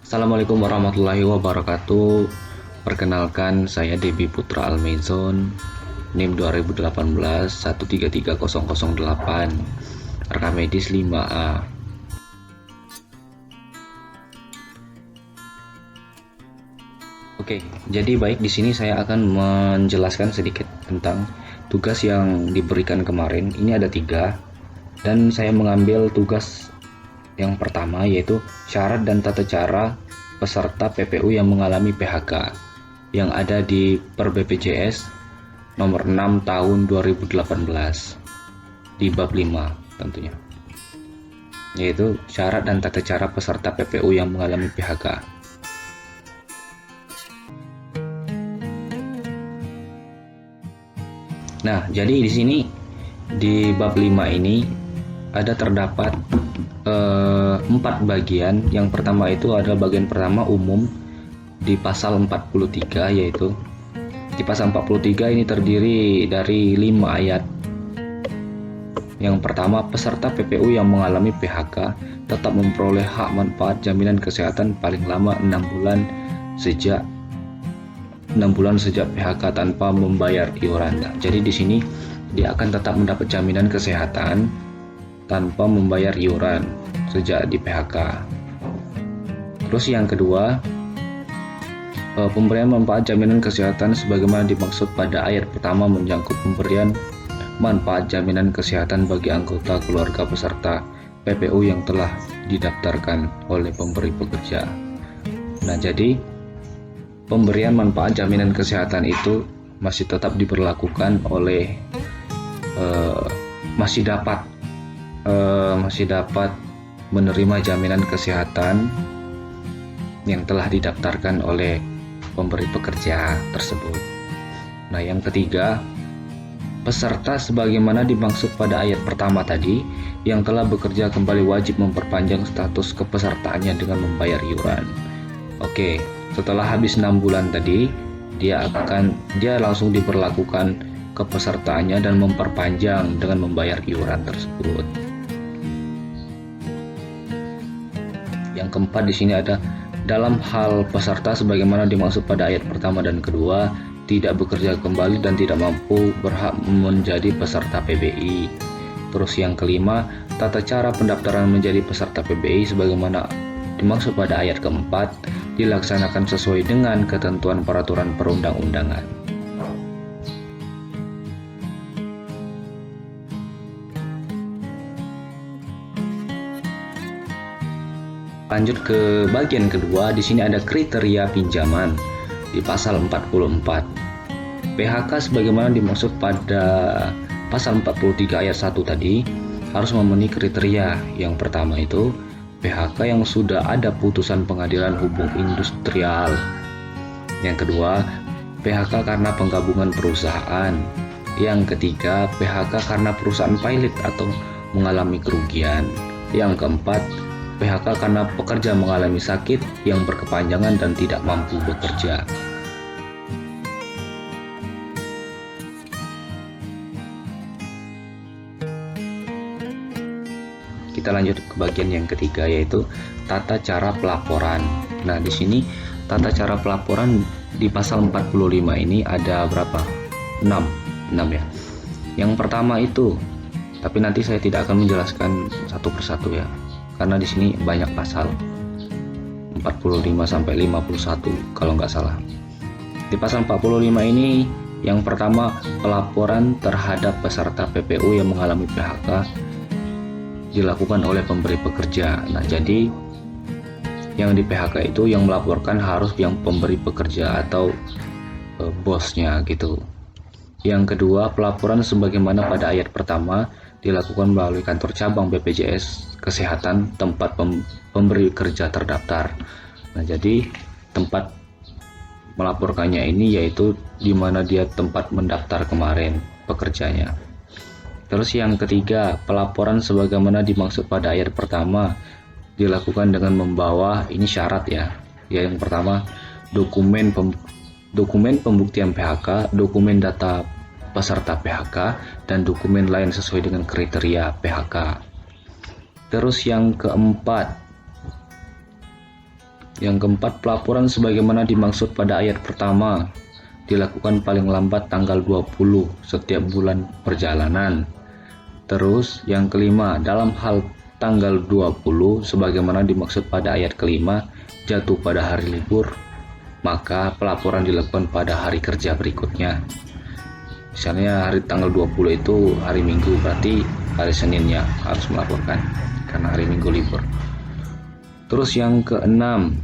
Assalamualaikum warahmatullahi wabarakatuh. Perkenalkan, saya Debi Putra Almezon, NIM 2018 133008, rekam medis 5A. Oke, jadi baik, di sini saya akan menjelaskan sedikit tentang tugas yang diberikan kemarin. Ini ada 3, dan saya mengambil tugas yang pertama, yaitu syarat dan tata cara peserta PPU yang mengalami PHK yang ada di Per BPJS nomor 6 tahun 2018 di bab 5 tentunya, yaitu syarat dan tata cara peserta PPU yang mengalami PHK. Nah, jadi di sini di bab 5 ini terdapat 4 bagian. Yang pertama itu adalah bagian pertama umum di pasal 43, yaitu di pasal 43 ini terdiri dari 5 ayat. Yang pertama, peserta PPU yang mengalami PHK tetap memperoleh hak manfaat jaminan kesehatan paling lama 6 bulan sejak PHK tanpa membayar iuran. Nah, jadi di sini dia akan tetap mendapat jaminan kesehatan tanpa membayar iuran sejak di PHK. Terus yang kedua, pemberian manfaat jaminan kesehatan sebagaimana dimaksud pada ayat pertama menyangkut pemberian manfaat jaminan kesehatan bagi anggota keluarga peserta PPU yang telah didaftarkan oleh pemberi pekerja. Nah, jadi pemberian manfaat jaminan kesehatan itu masih tetap diberlakukan oleh masih dapat menerima jaminan kesehatan yang telah didaftarkan oleh pemberi pekerja tersebut. Nah, yang ketiga, peserta sebagaimana dimaksud pada ayat pertama tadi yang telah bekerja kembali wajib memperpanjang status kepesertaannya dengan membayar iuran. Oke, setelah habis 6 bulan tadi, dia langsung diberlakukan kepesertaannya dan memperpanjang dengan membayar iuran tersebut. Yang keempat, di sini ada dalam hal peserta sebagaimana dimaksud pada ayat pertama dan kedua tidak bekerja kembali dan tidak mampu berhak menjadi peserta PBI. Terus yang kelima, tata cara pendaftaran menjadi peserta PBI sebagaimana dimaksud pada ayat keempat dilaksanakan sesuai dengan ketentuan peraturan perundang-undangan. Lanjut ke bagian kedua, di sini ada kriteria pinjaman di pasal 44. PHK sebagaimana dimaksud pada pasal 43 ayat 1 tadi harus memenuhi kriteria. Yang pertama itu PHK yang sudah ada putusan pengadilan hubung industrial. Yang kedua, PHK karena penggabungan perusahaan. Yang ketiga, PHK karena perusahaan pilot atau mengalami kerugian. Yang keempat, PHK karena pekerja mengalami sakit yang berkepanjangan dan tidak mampu bekerja. Kita lanjut ke bagian yang ketiga, yaitu tata cara pelaporan. Nah, di sini tata cara pelaporan di pasal 45 ini ada berapa? 6 ya. Yang pertama itu, tapi nanti saya tidak akan menjelaskan satu persatu ya, karena di sini banyak pasal 45 sampai 51 kalau nggak salah. Di pasal 45 ini yang pertama, pelaporan terhadap peserta PPU yang mengalami PHK dilakukan oleh pemberi pekerja. Nah, jadi yang di PHK itu yang melaporkan harus yang pemberi pekerja atau bosnya gitu. Yang kedua, pelaporan sebagaimana pada ayat pertama dilakukan melalui kantor cabang BPJS Kesehatan tempat pemberi kerja terdaftar. Nah, jadi tempat melaporkannya ini yaitu di mana dia tempat mendaftar kemarin pekerjanya. Terus yang ketiga, pelaporan sebagaimana dimaksud pada ayat pertama dilakukan dengan membawa, ini syarat ya. Yang pertama, dokumen pembuktian PHK, dokumen data peserta PHK, dan dokumen lain sesuai dengan kriteria PHK. Terus yang keempat, Yang keempat, pelaporan sebagaimana dimaksud pada ayat pertama dilakukan paling lambat tanggal 20 setiap bulan perjalanan. Terus yang kelima, dalam hal tanggal 20 sebagaimana dimaksud pada ayat kelima jatuh pada hari libur, maka pelaporan dilakukan pada hari kerja berikutnya. Misalnya hari tanggal 20 itu hari Minggu, berarti hari Seninnya harus melaporkan karena hari Minggu libur. Terus yang keenam,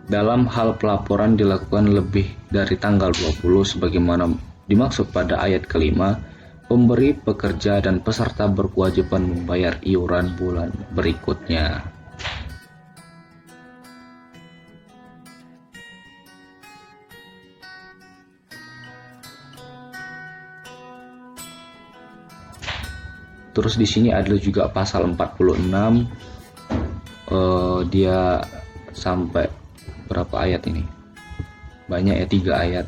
dalam hal pelaporan dilakukan lebih dari tanggal 20 sebagaimana dimaksud pada ayat kelima, pemberi, pekerja, dan peserta berkewajiban membayar iuran bulan berikutnya. Terus di sini ada juga pasal 46, dia sampai berapa ayat ini? Banyak ya, 3 ayat.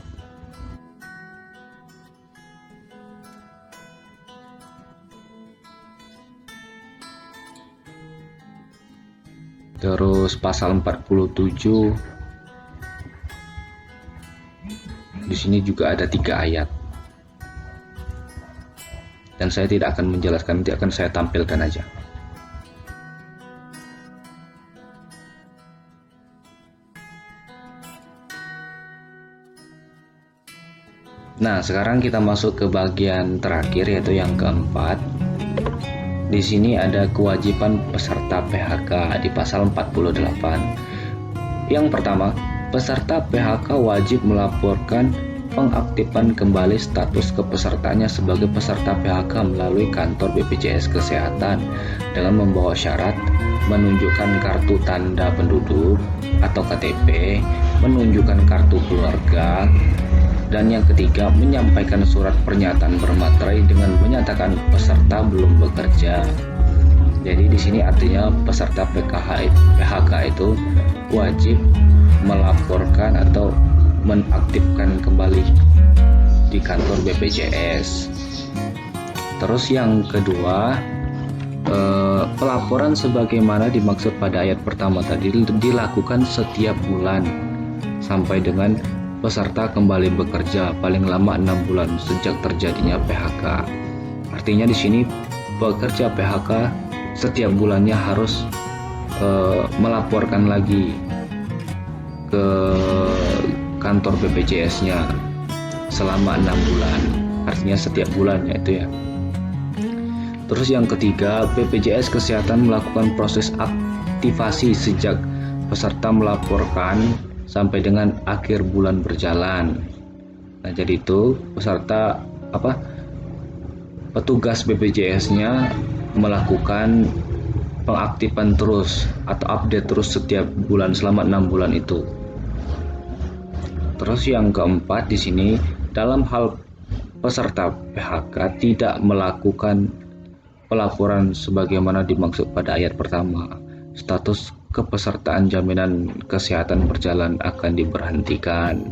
Terus pasal 47 di sini juga ada 3 ayat. Dan saya tidak akan menjelaskan, nanti akan saya tampilkan aja. Nah, sekarang kita masuk ke bagian terakhir, yaitu yang keempat. Di sini ada kewajiban peserta PHK di pasal 48. Yang pertama, peserta PHK wajib melaporkan pengaktifan kembali status kepesertaannya sebagai peserta PHK melalui kantor BPJS Kesehatan dengan membawa syarat menunjukkan kartu tanda penduduk atau KTP, menunjukkan kartu keluarga, dan yang ketiga, menyampaikan surat pernyataan bermaterai dengan menyatakan peserta belum bekerja. Jadi di sini artinya peserta PHK itu wajib melaporkan atau menaktifkan kembali di kantor BPJS. Terus yang kedua, pelaporan sebagaimana dimaksud pada ayat pertama tadi dilakukan setiap bulan sampai dengan peserta kembali bekerja paling lama 6 bulan sejak terjadinya PHK. Artinya di sini pekerja PHK setiap bulannya harus melaporkan lagi ke kantor BPJS-nya selama 6 bulan, artinya setiap bulannya itu ya. Terus yang ketiga, BPJS Kesehatan melakukan proses aktivasi sejak peserta melaporkan sampai dengan akhir bulan berjalan. Nah, jadi itu petugas BPJS-nya melakukan pengaktifan terus atau update terus setiap bulan selama 6 bulan itu. Terus yang keempat di sini, dalam hal peserta PHK tidak melakukan pelaporan sebagaimana dimaksud pada ayat pertama, status kepesertaan jaminan kesehatan berjalan akan diberhentikan.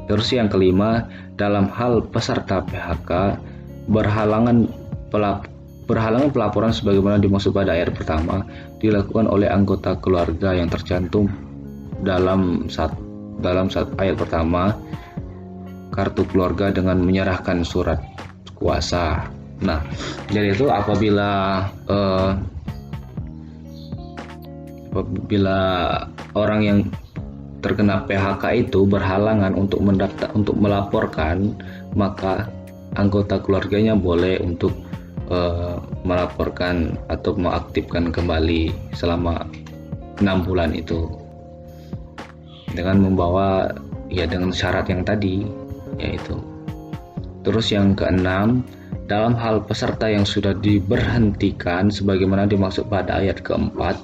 Terus yang kelima, dalam hal peserta PHK berhalangan pelaporan sebagaimana dimaksud pada ayat pertama dilakukan oleh anggota keluarga yang tercantum dalam ayat pertama, kartu keluarga dengan menyerahkan surat kuasa. Nah, jadi itu apabila orang yang terkena PHK itu berhalangan untuk melaporkan, maka anggota keluarganya boleh untuk melaporkan atau mengaktifkan kembali selama 6 bulan itu dengan membawa dengan syarat yang tadi yaitu. Terus yang keenam, dalam hal peserta yang sudah diberhentikan sebagaimana dimaksud pada ayat keempat,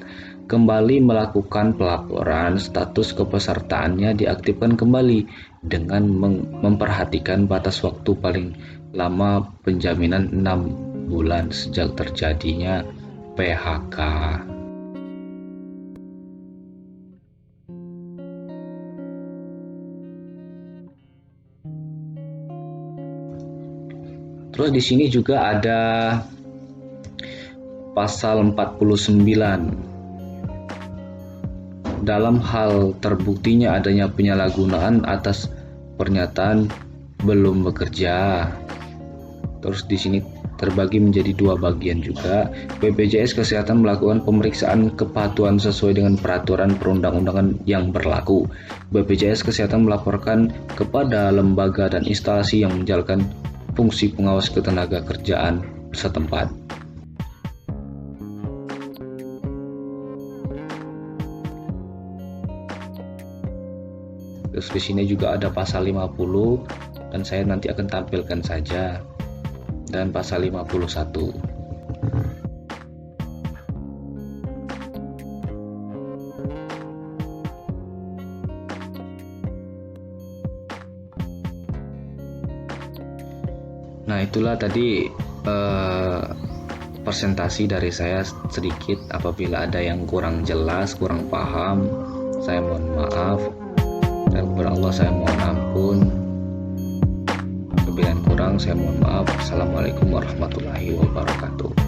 kembali melakukan pelaporan, status kepesertaannya diaktifkan kembali dengan memperhatikan batas waktu paling lama penjaminan 6 bulan sejak terjadinya PHK. Terus di sini juga ada pasal 49. dalam hal terbuktinya adanya penyalahgunaan atas pernyataan belum bekerja. Terus di sini terbagi menjadi dua bagian juga. BPJS Kesehatan melakukan pemeriksaan kepatuhan sesuai dengan peraturan perundang-undangan yang berlaku. BPJS Kesehatan melaporkan kepada lembaga dan instalasi yang menjalankan fungsi pengawas ketenaga kerjaan setempat. Terus di sini juga ada pasal 50 dan saya nanti akan tampilkan saja, dan pasal 51. Nah, itulah tadi presentasi dari saya sedikit. Apabila ada yang kurang jelas, kurang paham, saya mohon maaf. Dan kepada Allah saya mohon ampun. Kelebihan kurang saya mohon maaf. Assalamualaikum warahmatullahi wabarakatuh.